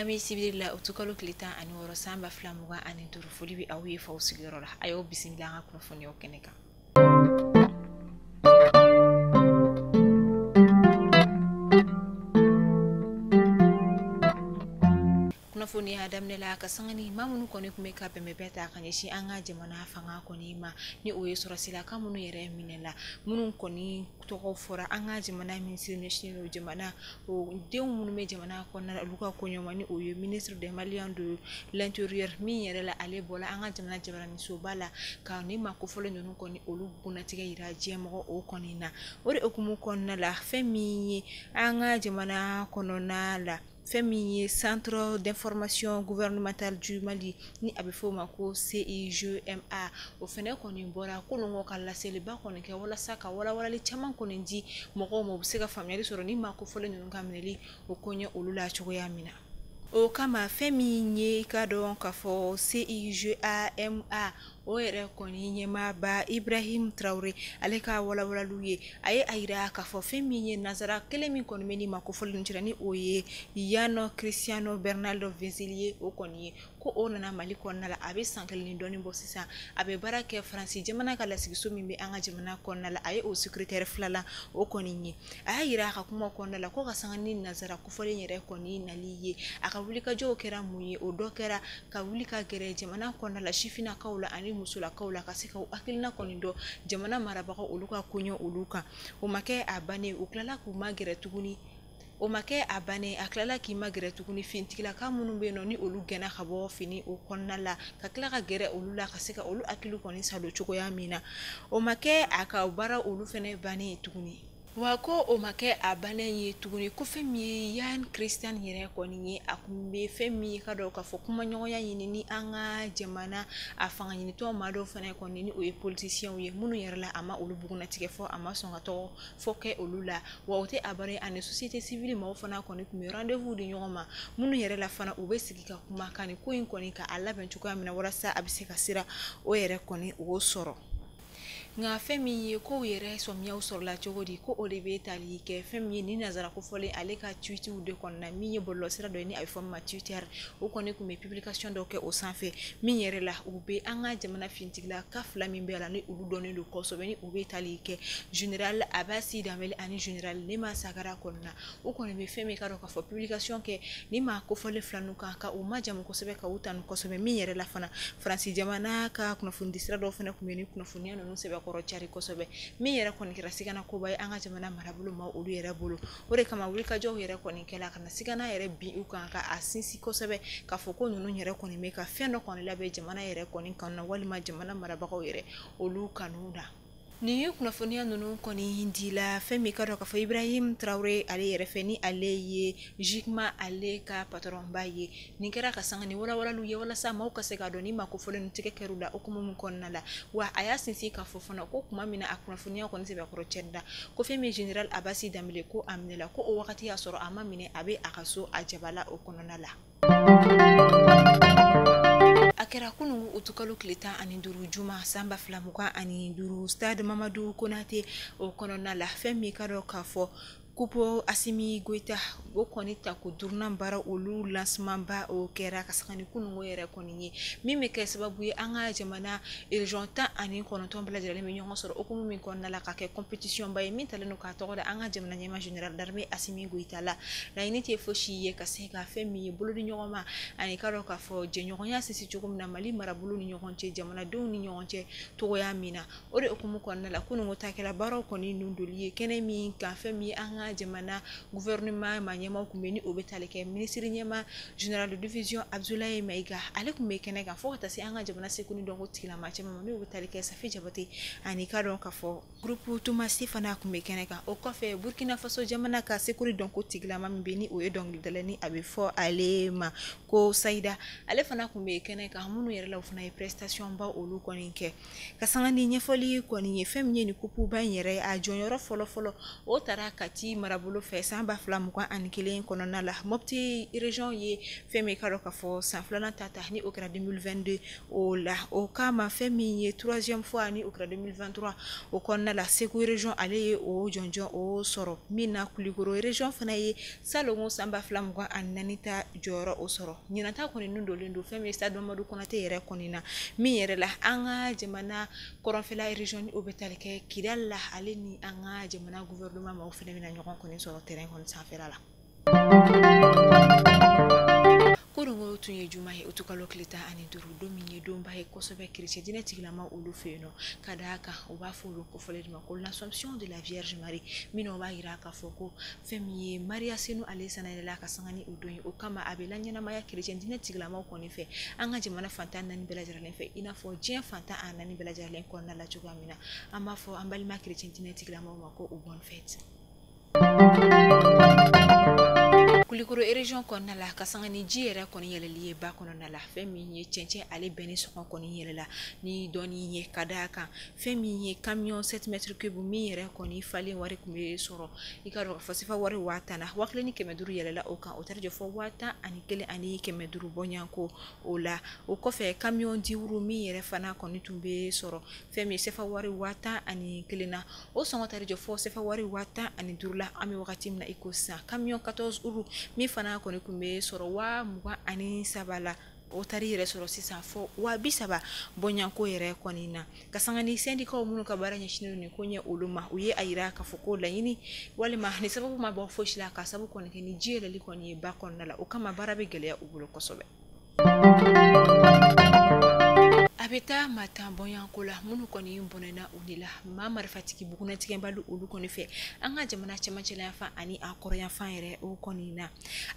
Lammy Sibilla Utukalo Clita and Orosamba Flamuga and into Fulibi away for Sigurora. I hope Bisimila Crofonio Keneka. Kunafoni adamnela kasangani mamunu koni kumeka pembe beta kanyeshi anga jemana fanga koni ma ni oye sorasila kamunu yere minela munu koni toko fora anga jemana ministre national jemana o dew munu me jemana kona luka konyoma ni oye ministre des Maliens de l'intérieur mi yere la ale bola anga jemana jabarani sobala ka ni makofolo nyonu koni olu bunatiga ira jemo o koni na ore okumu konna la femi anga jemana konona la Femi Centre d'information gouvernementale du Mali ni abifoma ko CIGMA o fene koni bora kolongo kala seliba koni ke wala saka wala li chaman koni ndi mogo mo buseka family soro ni mako fole nyunga mineli o konya olula chogo ya mina o kama Femi nye kado kafo CIGMA o ere koni nyema ba Ibrahim Traoré aleka wala luye aye aira kafo Femi nye nazara kelemi koni meni mako fole nchirani oye Yano Cristiano Bernardo Vezilier o koni ko onana Mali konna la abe sankele ni doni bosisa abe barake France jamana kala sigiso mimbe anga jamana konna la aye o secrétaire flala o koni nye ayira ka kuma konna la ko kasangani nazara ko fole nyere koni naliye akawulika jo kera muye o dokera kawulika gere jamana konna la shifina kaula ani musula kaula kasika akilina koni do jamana marabako oluka kunyo oluka o make abane uklala kuma gere tuguni o make abane aklala ki magere tukuni fintikila ka munun be no ni olu gena khabo fini o konna la ka kila ka gere olu la kasika olu akilu koni sado choko ya mina o make aka bara olu fene bane tukuni wako o make abane ye tuguni ko Femi yan Christian yere koni ye akumbe Femi kado ka fo kuma nyogo ya yini ni anga jamana afanga yini to mado fene koni ni o politicien ye munu yere la ama olu buguna tike fo ama songa to fo ke olu la wote abare ane société civile ma fana koni kuma rendez-vous di nyoma munu yere la fana o be sigika kuma kani ko in koni ka alla ben chuko amina wala sa abiseka sira o yere koni o soro nga Femi ko yere somya usor la jogodi ko olebe tali ke Femi ni nazara ko fole aleka tweet de konna mi bollo sira do ni ay forma Twitter o koni ko me publication do ke o sanfe mi yere la ube anga jamana fintigla ka flami be la ni ulu doni do ko so beni ube tali ke général Abassi Damel ani général Nema Sagara konna o koni me Femi ka do ka fo publication ke ni ma ko fole flanuka ka o majam ko sebe ka utan ko so be mi yere la fana France jamana ka kuna fundisira do fana ko meni kuna funia no sebe koro chari kosobe mi yere koni kira sigana ko bay anga jamana marabulu ma olu yere bulu ore kama wulika jo yere koni kela kana sigana yere bi uka ka asinsi kosobe ka foko nunu yere koni meka fendo koni labe jamana yere koni kana walima jamana marabako yere olu kanuda ni kunafonia nunu koni hindi la Femi kado ka fo Ibrahim Traoré ale yere feni ale ye jikma ale ka patron baye ni kera ka sangani wala luye wala sa ma ka se ka doni ma ko fole ntike keruda okumu mun konna la wa aya sinsi ka fofona ko kuma mina akunafonia koni se be ko chenda ko Femi général Abassi Damile ko amnela ko o wakati ya soro ama mine abe akaso ajabala okonona la akera kunu utukalu klita ani duru juma samba flamuka ani duru stade Mamadou Konate o konona la Femi kado kafo kupo Assimi Goïta o koni ta ko durna bara olu lancement ba o kera kasakani kunu yere koni mi me ke sababu ye anga jamana urgenta ani kono tombla jale mi nyongo soro okumu mi konna la ka ke competition ba mi taleno ka to da anga jamana nyema général d'armée Assimi Goïta la initi foshi ye kaseka Femi bolo di nyoma ani kado ka fo je nyonya sisi chugum na Mali marabulu ni nyonche jamana do ni nyonche to ya mina ore okumu konna la kunu ngotakela baro koni nunduli kene mi ka Femi anga jamana gouvernement manyema kumeni obetale ke ministre nyema général de division Abdoulaye Maiga ale kumbe kene ka fo tasi anga jamana sekuni dongo tila machema mami obetale ke safi jabati ani ka don ka fo groupe Thomas Sifana kumbe kene ka o kofe Burkina Faso jamana ka sekuri donko tigla mami beni o edong dalani abe fo ale ma ko Saida ale fana kumbe kene ka munu yere la funa prestation ba olu koninke kasanga ni nyefoli koni Femi ni kupu ba yere a jonyoro folo o tara kati marabolo fɛ san ba fila mugan ani kelen kɔnɔna la Mopti région ye fɛn min ka dɔ ka fɔ san filanan ta ta ni o kɛra 2022 o la o kama fɛn min ye 3e fois ni o kɛra 2023 o kɔnɔna la Segu région ale ye o jɔnjɔn o sɔrɔ min na Kulikoro région fana ye salongo san ba fila mugan ani naani ta jɔyɔrɔ o sɔrɔ ɲinata kɔni nun dolen don fɛn min Stade Mamadou Konate yɛrɛ kɔni na min yɛrɛ la an ka jamana kɔrɔnfɛla région ni o bɛ tali kɛ Kidali la ale ni an ka jamana gouvernement ma o fana bɛna ɲɔgɔn kɔni sɔrɔ terrain kɔni sanfɛla la Korongo tun ye juma ye utukalo kilita ani duru don min ye donba ye kosɛbɛ chrétien dinɛ tigilama olu fɛ yen nɔ ka d'a kan u b'a fɔ olu kofɔlen ma ko l'Assomption de la Vierge Marie minnu b'a yira k'a fɔ ko fɛn min ye Maria Senu ale sanayɛlɛla ka sanga ni o don ye o kama a bɛ la ɲɛnamaya chrétien dinɛ tigilamaw kɔni fɛ an ka jamana fantan naani bɛɛ lajɛlen fɛ i n'a fɔ diɲɛ fantan a naani bɛɛ lajɛlen kɔnɔna la cogoya min na an b'a fɔ an balima chrétien dinɛ tigilamaw ma ko u bonne fête Kulikoro région kɔnɔna la ka sanga ni ji yɛrɛ kɔni yɛlɛli ye ba kɔnɔna la fɛn min ye cɛncɛn ale bɛn ni sɔngɔ kɔni yɛlɛla ni dɔɔni ye ka d'a kan fɛn min ye camion 7 mètres cube min yɛrɛ kɔni falen wari kun bɛ sɔrɔ i ka dɔn ka fɔ sifa wari 10,000 na 1,500 yɛlɛla o kan o taara jɔ fɔ 11,000 ani 100 bɔɲanko o la o kɔfɛ camion 10 min yɛrɛ fana kɔni tun bɛ sɔrɔ fɛn min sifa wari 11,000 na o sɔngɔ taara jɔ fɔ sifa wari 15,000 la an bɛ wagati min na i ko sisan camion 14 uru min fana kɔni kun bɛ sɔrɔ 23 la o tari yɛrɛ sɔrɔ sisan fɔ 30 bɔɲanko yɛrɛ kɔni na ka sanga ni syndicats minnu ka baara ɲɛsinnen ni ko ɲɛ olu ma u ye a yira k'a fɔ ko laɲini walima ni sababu ma bɔ fosi la ka sababu kɔni kɛ ni ji yɛlɛli kɔni ye ba kɔnɔna la o kama baara bɛ gɛlɛya u bolo kosɛbɛ a bɛ taa maa tan bɔɲanko la minnu kɔni bɔnɛna u de la maa marifatigi bugunɛtigɛbali olu kɔni fɛ an ka jamana cɛmancɛla yan fan ani a kɔrɔ yan fan yɛrɛ o kɔni na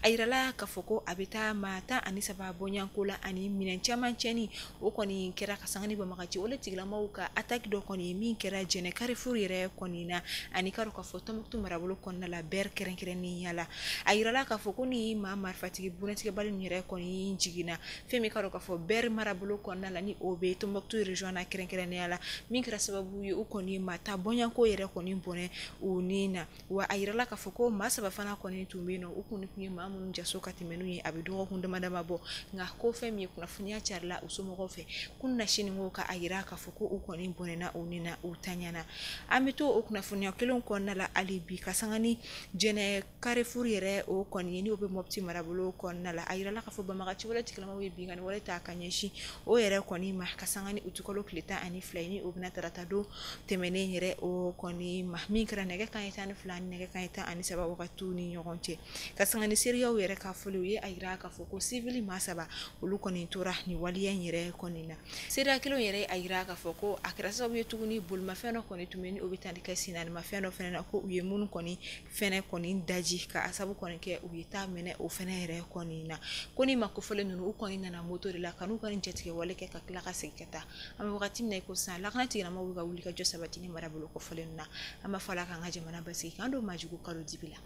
a yirala k'a fɔ ko a bɛ taa maa 13 bɔɲanko la ani minɛn caman cɛni o kɔni kɛra ka sanga ni banbagaci o le tigilamaw ka attaque dɔ kɔni ye min kɛra Jɛnɛ Carrefour yɛrɛ kɔni na ani ka dɔn k'a fɔ Tɔnbukutu marabolo kɔnɔna la bɛɛ kɛrɛnkɛrɛnnenya la a yirala k'a fɔ ko ni maa marifatigi bugunɛtigɛbali yɛrɛ kɔni jiginna fɛn min ka dɔn k'a fɔ bɛɛ marabolo kɔnɔna la ni o bɛ Tɔnbukutu région na kɛrɛnkɛrɛnnenya la min kɛra sababu ye u kɔni maa ta bɔɲanko yɛrɛ kɔni bɔnɛ u ni na wa a yirala k'a fɔ ko maa 3 fana kɔni tun bɛ yen nɔ u kɔni tun ye maa minnu jaso ka tɛmɛ n'u ye a bɛ dɔgɔkun damadama bɔ nka ko fɛn min ye kunnafoniya carila u somɔgɔw fɛ kun na sini ko ka a yira k'a fɔ ko u kɔni bɔnɛna u ni na u taɲana an bɛ to o kunnafoniya kelen kɔnɔna la hali bi ka sanga ni Jɛnɛ Carrefour yɛrɛ o kɔni ye ni o bɛ Mopti marabolo kɔnɔna la a yirala k'a fɔ banbagaci wale tigilamaw ye binkani wale ta ka ɲɛsin o yɛrɛ kɔni ma ka sanga ni utukalo tile 12 ni o bɛna tarata don tɛmɛnen yɛrɛ o kɔni ma min kɛra nɛgɛ kanɲɛ 12 ni nɛgɛ kanɲɛ 13 wagatiw ni ɲɔgɔn cɛ ka sanga ni seriyaw yɛrɛ ka fɔli u ye a yira k'a fɔ ko civil maa 3 olu kɔni tora ni waliya yɛrɛ kɔni na seriya kelen yɛrɛ a yira k'a fɔ ko a kɛra sababu ye tuguni bolimafɛn dɔ kɔni tun bɛ ni o bɛ tali kɛ sinanimafɛn dɔ fɛnɛ na ko u ye minnu kɔni fɛnɛ kɔni daji ka sababu kɔni kɛ u ye taa minɛ o fɛnɛ yɛrɛ kɔni na ko ni ma kofɔlen ninnu u kɔni nana moto de la ka n'u kɔni jɛtigɛ wale kɛ ka tila ka segin ka taa an bɛ wagati min na i ko sisan lakana tigilamɔgɔw bɛ ka wuli ka jɔ sabati ni marabolo kɔfɔlen na an b'a fɔ ala k'an ka jamana basigi k'an don maajugu kalo dibi la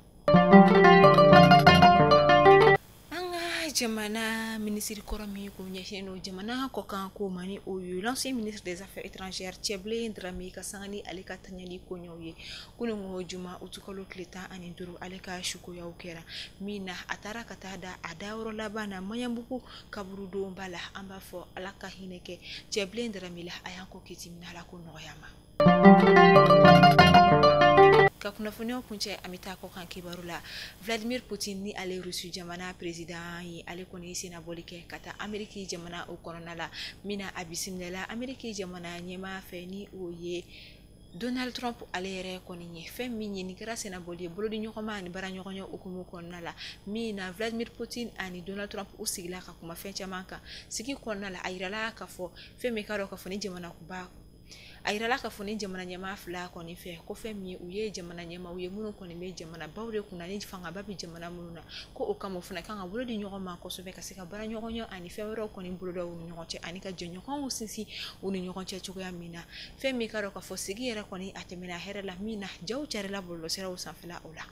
jamana ministre kɔrɔ min ko ɲɛsin no jamana kɔ kan ko mani o ye l'ancien ministre des affaires étrangères Cɛbilen Dramé ka sanga ni ale ka taɲali ko ɲɛw ye kunungo juma utukalo tile 15 ale ka sukoyaw kɛra min na a taara ka taa da a dayɔrɔ laban na Maɲanbugu kaburudonba la an b'a fɔ ala ka hinɛ kɛ Cɛbilen Dramé la a y'an kɔ kiti min ala ko nɔgɔya ma ka kunnafoniyaw kuncɛ an bɛ taa kɔ kan kibaru la Vladimir Poutine ni ale Rusi jamana président ye ale kɔni sena bɔli kɛ ka taa Ameriki jamana o kɔnɔna la mina a bisimilala Ameriki jamana ɲɛmaa fɛ ni o ye Donald Trump ale yɛrɛ kɔni ye fɛn min ye ni kɛra senabɔli ye bolodi ɲɔgɔnma ani bara ɲɔgɔnya okumu kɔnɔna la min na Vladimir Putin ani Donald Trump u sigila ka kuma fɛn caman kan sigi kɔnɔna la a yirala ka fɔ fɛn min ka dɔ ka fɔ ni jamana kuba a yirala ka fɔ ni jamana ɲɛmaa fila kɔni fɛ ko fɛn min u ye jamana ɲɛmaa u ye minnu kɔni bɛ jamana baw de kunna ni fangaba bɛ jamana minnu na ko o kama o fana kan ka bolo di ɲɔgɔn ma kosɛbɛ ka se ka bara ɲɔgɔnya ani fɛn wɛrɛw kɔni boloda u ni ɲɔgɔn cɛ ani ka jɛɲɔgɔnw sinsin u ni ɲɔgɔn cɛ cogoya min na fɛn min ka dɔ ka fɔ sigi yɛrɛ kɔni a tɛmɛna hɛrɛ la min na jaw carila bɔlɔlɔsiraw sanfɛla o la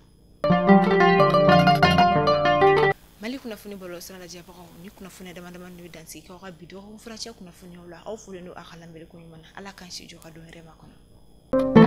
Mali kunnafoni bɔlɔlɔsira lajɛbagaw ni kunnafoni damadama bɛ dansigi k'aw ka bi dɔgɔkun furacɛ kunnafoniyaw la aw folen don a ka lamɛnni ko ɲuman na ala k'an si jɔ ka don yɛrɛ ma kɔnɔ